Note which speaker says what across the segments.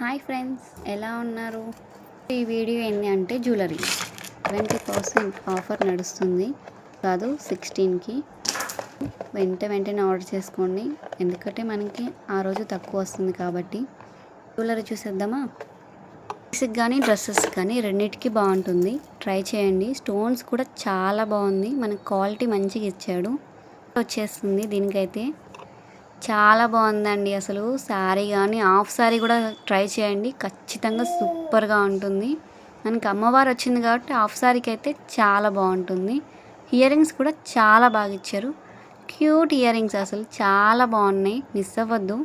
Speaker 1: Hi friends, ఎలా ఉన్నారు? ఈ వీడియో ఏంటి అంటే జ్యువెలరీ 20% ఆఫర్ నడుస్తుంది కాదు 16కి. వెంటనే ఆర్డర్ చేసుకోండి, ఎందుకంటే మనకి ఆ రోజు తక్కువ వస్తుంది కాబట్టి. జ్యువెలరీ చూసేద్దామా? బేసిక్ కానీ డ్రెస్సెస్ కానీ రెండింటికి బాగుంటుంది, ట్రై చేయండి. స్టోన్స్ కూడా చాలా బాగుంది, మనకి క్వాలిటీ మంచిగా ఇచ్చాడు. వచ్చేస్తుంది దీనికైతే చాలా బాగుందండి. అసలు శారీ కానీ హాఫ్ శారీ కూడా ట్రై చేయండి, ఖచ్చితంగా సూపర్గా ఉంటుంది. మనకి అమ్మవారు వచ్చింది కాబట్టి హాఫ్ శారీకి అయితే చాలా బాగుంటుంది. ఇయర్ రింగ్స్ కూడా చాలా బాగా ఇచ్చారు, క్యూట్ ఇయర్ రింగ్స్, అసలు చాలా బాగున్నాయి. మిస్ అవ్వద్దు,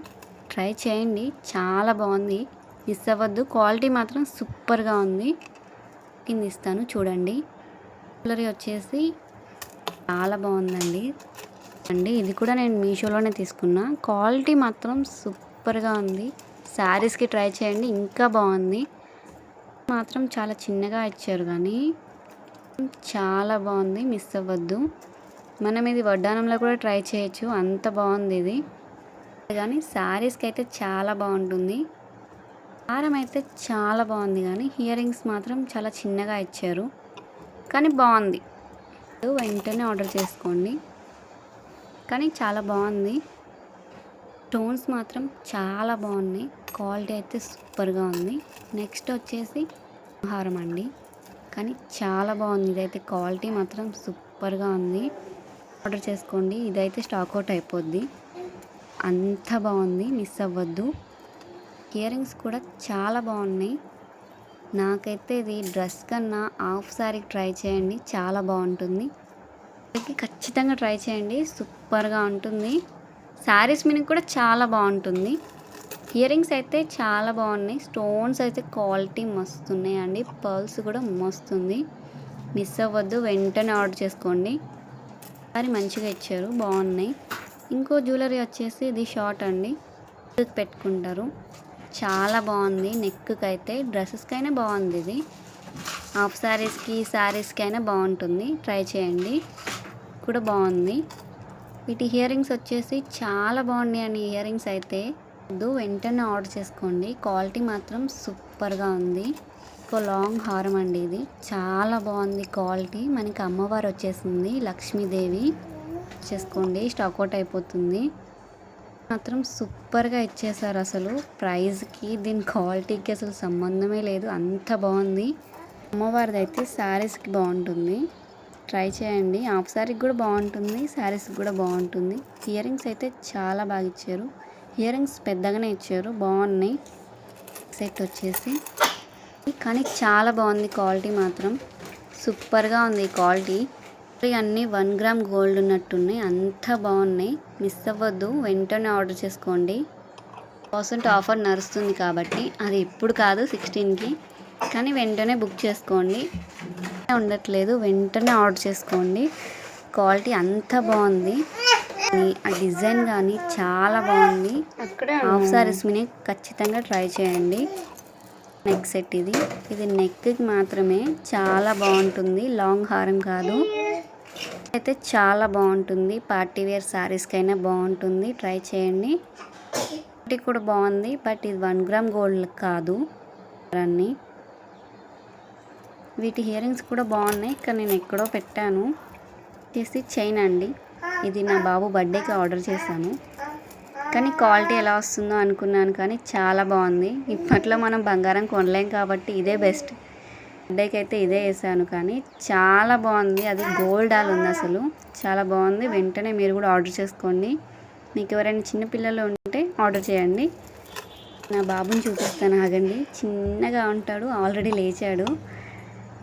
Speaker 1: ట్రై చేయండి, చాలా బాగుంది, మిస్ అవ్వద్దు. క్వాలిటీ మాత్రం సూపర్గా ఉంది. కింద ఇస్తాను చూడండి. జ్యువెలరీ వచ్చేసి చాలా బాగుందండి. ఇది కూడా నేను మీషోలోనే తీసుకున్నా, క్వాలిటీ మాత్రం సూపర్గా ఉంది. శారీస్కి ట్రై చేయండి, ఇంకా బాగుంది. మాత్రం చాలా చిన్నగా ఇచ్చారు కానీ చాలా బాగుంది, మిస్ అవ్వద్దు. మనం ఇది వడ్డానంలో కూడా ట్రై చేయొచ్చు, అంత బాగుంది ఇది. కానీ శారీస్కి అయితే చాలా బాగుంటుంది. హారం అయితే చాలా బాగుంది కానీ ఇయర్ రింగ్స్ మాత్రం చాలా చిన్నగా ఇచ్చారు, కానీ బాగుంది. వెంటనే ఆర్డర్ చేసుకోండి, కానీ చాలా బాగుంది. స్టోన్స్ మాత్రం చాలా బాగున్నాయి, క్వాలిటీ అయితే సూపర్గా ఉంది. నెక్స్ట్ వచ్చేసి హారం అండి, కానీ చాలా బాగుంది. ఇదైతే క్వాలిటీ మాత్రం సూపర్గా ఉంది, ఆర్డర్ చేసుకోండి. ఇదైతే స్టాక్ అవుట్ అయిపోద్ది, అంత బాగుంది, మిస్ అవ్వద్దు. ఇయర్ రింగ్స్ కూడా చాలా బాగున్నాయి. నాకైతే ఇది డ్రెస్ కన్నా హాఫ్ శారీకి ట్రై చేయండి, చాలా బాగుంటుంది. ఖచ్చితంగా ట్రై చేయండి, సూపర్గా ఉంటుంది. శారీస్ మీద కూడా చాలా బాగుంటుంది. ఇయర్ రింగ్స్ అయితే చాలా బాగున్నాయి, స్టోన్స్ అయితే క్వాలిటీ మస్తు ఉన్నాయండి, పర్ల్స్ కూడా మస్తుంది. మిస్ అవ్వద్దు, వెంటనే ఆర్డర్ చేసుకోండి. సారీ మంచిగా ఇచ్చారు, బాగున్నాయి. ఇంకో జ్యువెలరీ వచ్చేసి ఇది షార్ట్ అండి, పెట్టుకుంటారు, చాలా బాగుంది. నెక్కి అయితే డ్రెస్సెస్కి అయినా బాగుంది, ఇది హాఫ్ శారీస్కి అయినా బాగుంటుంది, ట్రై చేయండి. కూడా బాగుంది. వీటి ఇయర్ రింగ్స్ వచ్చేసి చాలా బాగున్నాయండి. ఇయర్ రింగ్స్ అయితే వెంటనే ఆర్డర్ చేసుకోండి, క్వాలిటీ మాత్రం సూపర్గా ఉంది. ఒక లాంగ్ హారం అండి, ఇది చాలా బాగుంది క్వాలిటీ. మనకి అమ్మవారు వచ్చేసింది, లక్ష్మీదేవి. చేసుకోండి, స్టాక్ అవుట్ అయిపోతుంది. మాత్రం సూపర్గా ఇచ్చేసారు, అసలు ప్రైస్కి దీని క్వాలిటీకి అసలు సంబంధమే లేదు, అంత బాగుంది. అమ్మవారిది అయితే శారీస్కి బాగుంటుంది, ట్రై చేయండి. హాఫ్ శారీకి కూడా బాగుంటుంది, శారీస్కి కూడా బాగుంటుంది. ఇయర్ రింగ్స్ అయితే చాలా బాగా ఇచ్చారు, ఇయర్ రింగ్స్ పెద్దగానే ఇచ్చారు, బాగున్నాయి. సెట్ వచ్చేసి కానీ చాలా బాగుంది, క్వాలిటీ మాత్రం సూపర్గా ఉంది. క్వాలిటీ అన్నీ 1 గ్రామ్ గోల్డ్ ఉన్నట్టున్నాయి, అంతా బాగున్నాయి. మిస్ అవ్వద్దు, వెంటనే ఆర్డర్ చేసుకోండి. ఆఫర్ నడుస్తుంది కాబట్టి, అది ఇప్పుడు కాదు 16కి, కానీ వెంటనే బుక్ చేసుకోండి. ఉండట్లేదు, వెంటనే ఆర్డర్ చేసుకోండి. క్వాలిటీ అంతా బాగుంది, ఆ డిజైన్ కానీ చాలా బాగుంది. హాఫ్ శారీస్ మీద ఖచ్చితంగా ట్రై చేయండి. నెక్ సెట్ ఇది నెక్కి మాత్రమే, చాలా బాగుంటుంది, లాంగ్ హారం కాదు. అయితే చాలా బాగుంటుంది, పార్టీ వేర్ శారీస్కి అయినా బాగుంటుంది, ట్రై చేయండి. ఇది కూడా బాగుంది, బట్ ఇది 1 గ్రామ్ గోల్డ్ కాదు. అన్నీ వీటి ఇయర్ రింగ్స్ కూడా బాగున్నాయి, కానీ నేను ఎక్కడో పెట్టాను. చేసి చైన్ అండి, ఇది నా బాబు బర్త్డేకి ఆర్డర్ చేశాను, కానీ క్వాలిటీ ఎలా వస్తుందో అనుకున్నాను, కానీ చాలా బాగుంది. ఇప్పట్లో మనం బంగారం కొనలేం కాబట్టి ఇదే బెస్ట్. బర్త్డేకి అయితే ఇదే వేసాను, కానీ చాలా బాగుంది. అది గోల్డ్ ఆల్ ఉంది, అసలు చాలా బాగుంది. వెంటనే మీరు కూడా ఆర్డర్ చేసుకోండి. మీకు ఎవరైనా చిన్నపిల్లలు ఉంటే ఆర్డర్ చేయండి. నా బాబుని చూపిస్తాను, ఆగండి. చిన్నగా ఉంటాడు, ఆల్రెడీ లేచాడు.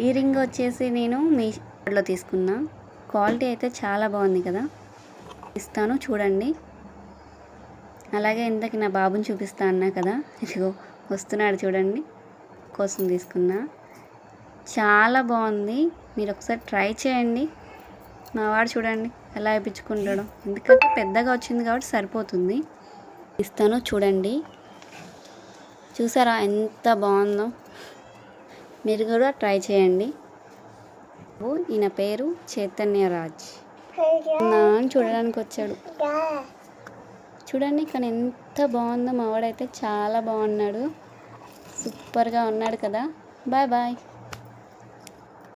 Speaker 1: ఈ రింగ్ వచ్చేసి నేను మీషోలో తీసుకున్నా, క్వాలిటీ అయితే చాలా బాగుంది కదా, ఇస్తాను చూడండి. అలాగే ఇంతకి నా బాబుని చూపిస్తా అన్నా కదా, ఇదిగో వస్తున్నాడు చూడండి, కోసం తీసుకున్నా. చాలా బాగుంది, మీరు ఒకసారి ట్రై చేయండి. మా వాడు చూడండి ఎలా వేయించుకుంటాడో, ఎందుకంటే పెద్దగా వచ్చింది కాబట్టి సరిపోతుంది. ఇస్తాను చూడండి, చూసారా ఎంత బాగుందో, మీరు కూడా ట్రై చేయండి. ఈయన పేరు చైతన్యరాజ్, అని చూడడానికి వచ్చాడు చూడండి, కానీ ఎంత బాగుందో. మా వాడైతే చాలా బాగున్నాడు, సూపర్గా ఉన్నాడు కదా. Bye bye.